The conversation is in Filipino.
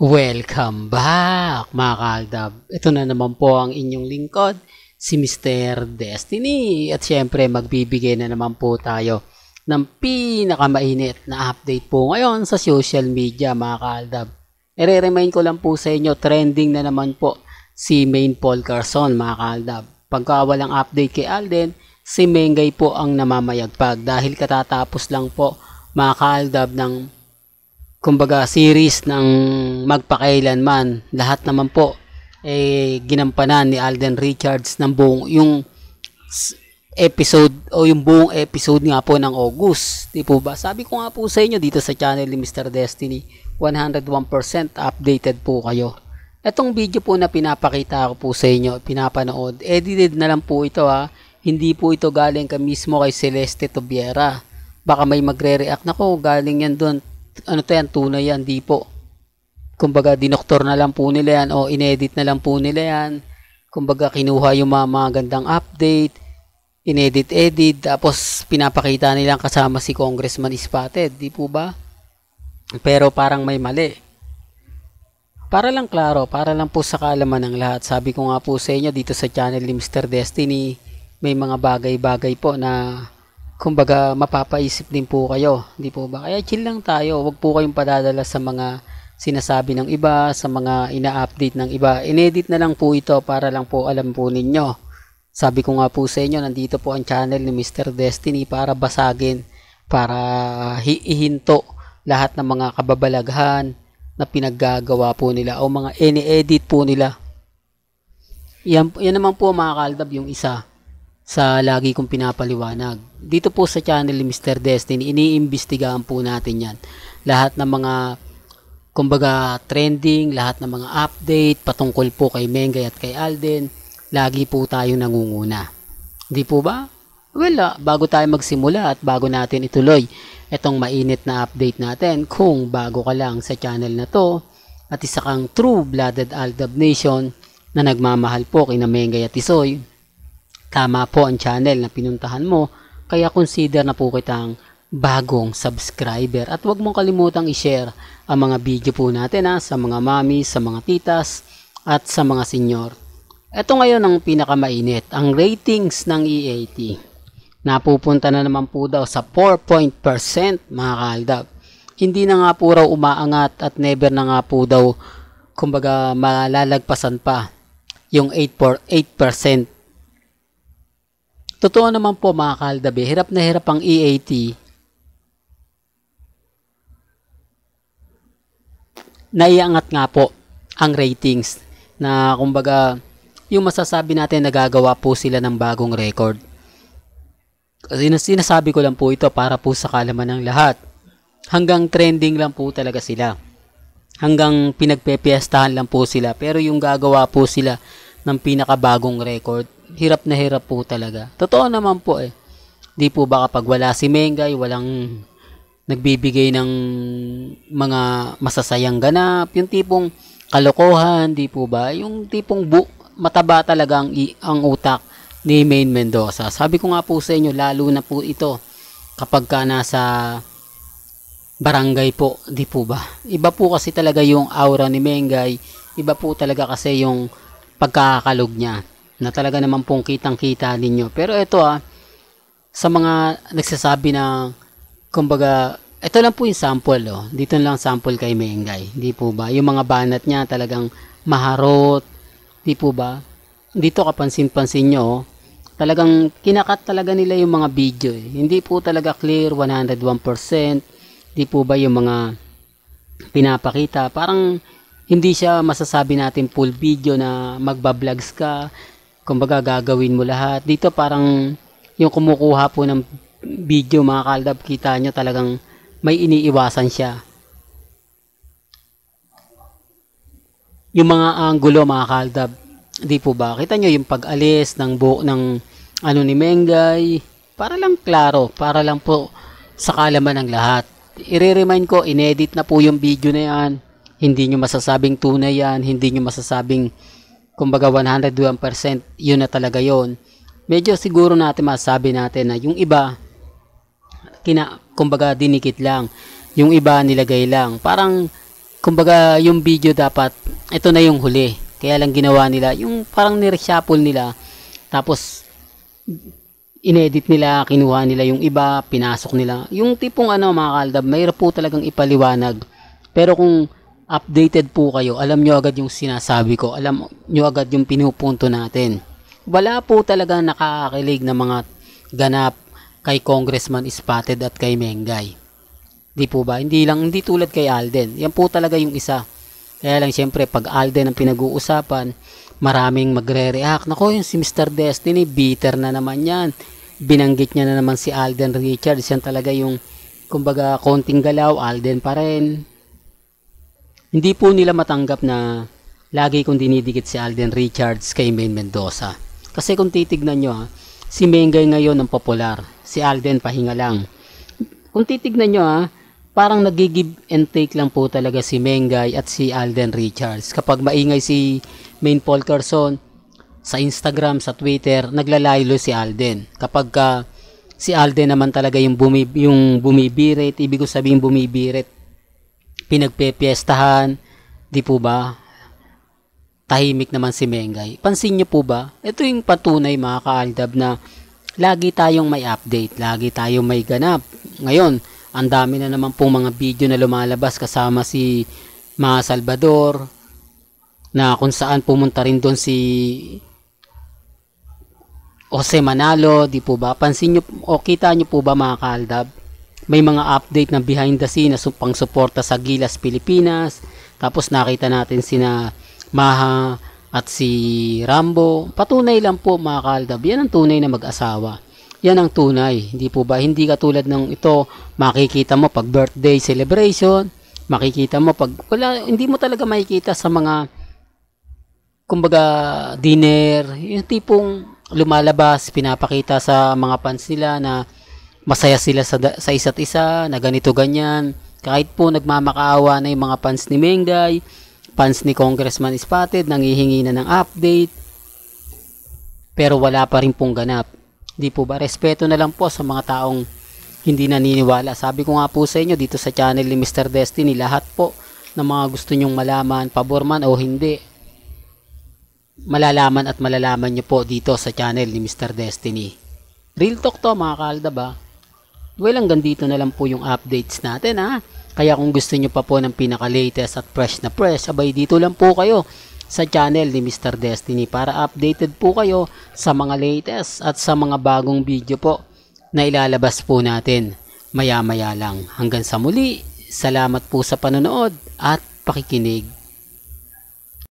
Welcome back mga kaaldab. Ito na naman po ang inyong lingkod, si Mr. Destiny. At syempre magbibigay na naman po tayo ng pinakamainit na update po ngayon sa social media mga kaaldab. I-remind ko lang po sa inyo, trending na naman po si Main Paul Carson mga kaaldab. Pagka walang update kay Alden, si Mengay po ang namamayagpag dahil katatapos lang po mga kaaldab ng kumbaga series ng magpakailanman. Lahat naman po ginampanan ni Alden Richards ng buong yung episode o yung buong episode nga po ng August. Di po ba? Sabi ko nga po sa inyo dito sa channel ni Mr. Destiny, 101% updated po kayo. Etong video po na pinapakita ko po sa inyo, pinapanood, edited na lang po ito ha. Hindi po ito galing ka mismo kay Celeste Tobiera. Baka may magre-react na ko, galing yan doon. Ano to yan, tunay yan, di po. Kumbaga dinoktor na lang po nila yan o inedit na lang po nila yan. Kumbaga kinuha yung mga magandang update, inedit tapos pinapakita nilang kasama si Congressman Spotted, di po ba? Pero parang may mali. Para lang klaro, para lang po sa kaalaman ng lahat, sabi ko nga po sa inyo dito sa channel ni Mr. Destiny, may mga bagay-bagay po na kumbaga mapapaisip din po kayo, di po ba? Kaya chill lang tayo, wag po kayong padadala sa mga sinasabi ng iba, sa mga ina-update ng iba. Inedit na lang po ito para lang po alam po ninyo. Sabi ko nga po sa inyo, nandito po ang channel ni Mr. Destiny para basagin, para ihinto lahat ng mga kababalaghan na pinaggagawa po nila o mga ini-edit po nila. Yan naman po mga kaaldab yung isa sa lagi kong pinapaliwanag. Dito po sa channel ni Mr. Destiny, iniimbestigahan po natin yan. Lahat ng mga kumbaga trending, lahat ng mga update patungkol po kay Mengay at kay Alden, lagi po tayo nangunguna. Di po ba? Well, bago tayo magsimula at bago natin ituloy itong mainit na update natin, kung bago ka lang sa channel na to at isa kang true-blooded Aldab Nation na nagmamahal po kina Mengay at Isoy, tama po ang channel na pinuntahan mo, kaya consider na po kitang bagong subscriber. At huwag mong kalimutang i-share ang mga video po natin sa mga mami, sa mga titas, at sa mga senior. Ito ngayon ang pinakamainit, ang ratings ng EAT. Napupunta na naman po daw sa 4% mga kaaldab. Hindi na nga po raw umaangat at never na nga po daw kumbaga malalagpasan pa yung 8%. Totoo naman po mga kaldabi, hirap na hirap ang EAT. Naiangat nga po ang ratings na kumbaga yung masasabi natin nagagawa po sila ng bagong record. Kasi sinasabi ko lang po ito para po sa kaalaman ng lahat. Hanggang trending lang po talaga sila. Hanggang pinagpepiestahan lang po sila. Pero yung gagawa po sila ng pinakabagong record, hirap na hirap po talaga. Totoo naman po Di po ba kapag wala si Mengay, walang nagbibigay ng mga masasayang ganap, yung tipong kalokohan, di po ba? Yung tipong mataba talaga ang utak ni Main Mendoza. Sabi ko nga po sa inyo, lalo na po ito kapag ka nasa barangay po, di po ba? Iba po kasi talaga yung aura ni Mengay, iba po talaga kasi yung pagkakakalog niya na talaga naman pong kitang-kita ninyo. Pero ito sa mga nagsasabi na kumbaga, ito lang po yung sample Dito lang sample kay Mengay. Di po ba? Yung mga banat niya talagang maharot. Di po ba? Dito kapansin-pansin nyo, talagang kinakat talaga nila yung mga video Hindi po talaga clear 101%. Di po ba yung mga pinapakita? Parang hindi siya masasabi natin full video na magba-vlogs ka. Kumbaga gagawin mo lahat. Dito parang yung kumukuha po ng video mga kaldab, kita nyo talagang may iniiwasan siya. Yung mga anggulo mga kaldab, di po ba? Kita nyo yung pag-alis ng buhok ng ano ni Mengay. Para lang klaro, para lang po sa kaalaman ng lahat. I-remind ko, inedit na po yung video na yan. Hindi nyo masasabing tunay yan. Hindi nyo masasabing kumbaga 101% yun na talaga yun. Medyo siguro natin masasabi natin na yung iba kumbaga dinikit lang, yung iba nilagay lang, parang kumbaga yung video dapat, ito na yung huli. Kaya lang ginawa nila, yung parang nireshuffle nila, tapos inedit nila, kinuha nila yung iba, pinasok nila. Yung tipong ano mga kaaldab, mayroon po talagang ipaliwanag. Pero kung updated po kayo, alam nyo agad yung sinasabi ko, alam nyo agad yung pinupunto natin. Wala po talaga nakakakilig na mga ganap kay Congressman Spotted at kay Mengay. Di po ba? Hindi tulad kay Alden. Yan po talaga yung isa. Kaya lang siyempre pag Alden ang pinag-uusapan, maraming magre-react. Nako, yung si Mr. Destiny, bitter na naman yan. Binanggit niya na naman si Alden Richards. Yan talaga yung, kumbaga, konting galaw, Alden pa rin. Hindi po nila matanggap na lagi kong dinidikit si Alden Richards kay Maine Mendoza. Kasi kung titignan nyo, si Mengay ngayon ang popular. Si Alden pahinga lang. Kung titignan nyo, parang nag-give and take lang po talaga si Mengay at si Alden Richards. Kapag maingay si Maine Polkerson sa Instagram, sa Twitter, naglalaylo si Alden. Kapag si Alden naman talaga yung bumibirit, ibig ko sabihin bumibirit, pinagpepiestahan, di po ba? Tahimik naman si Mengay. Pansin nyo po ba? Ito yung patunay mga kaaldab na lagi tayong may update, lagi tayong may ganap. Ngayon, ang dami na naman pong mga video na lumalabas kasama si Ma Salvador na kung saan pumunta rin doon si Jose Manalo, di po ba? Pansin nyo o kita nyo po ba mga kaaldab? May mga update na behind the scene na pang suporta sa Gilas Pilipinas. Tapos nakita natin sina Maha at si Rambo. Patunay lang po mga kaaldab. Yan ang tunay na mag-asawa. Yan ang tunay. Hindi po ba? Hindi katulad ng ito, makikita mo pag birthday celebration, makikita mo pag wala, hindi mo talaga makikita sa mga kumbaga dinner, yung tipong lumalabas, pinapakita sa mga fans nila na masaya sila sa isa't isa, na ganito ganyan. Kahit po nagmamakaawa na yung mga fans ni Mengay, fans ni Congressman Spotted, nangihingi na ng update, pero wala pa rin pong ganap. Di po ba? Respeto na lang po sa mga taong hindi naniniwala. Sabi ko nga po sa inyo dito sa channel ni Mr. Destiny, lahat po ng mga gusto nyong malaman, pabor man o hindi, malalaman at malalaman nyo po dito sa channel ni Mr. Destiny. Real talk to mga kaaldab ba? Well, hanggang dito na lang po yung updates natin Kaya kung gusto nyo pa po ng pinaka-latest at fresh na fresh, abay dito lang po kayo sa channel ni Mr. Destiny para updated po kayo sa mga latest at sa mga bagong video po na ilalabas po natin maya-maya lang. Hanggang sa muli, salamat po sa panonood at pakikinig.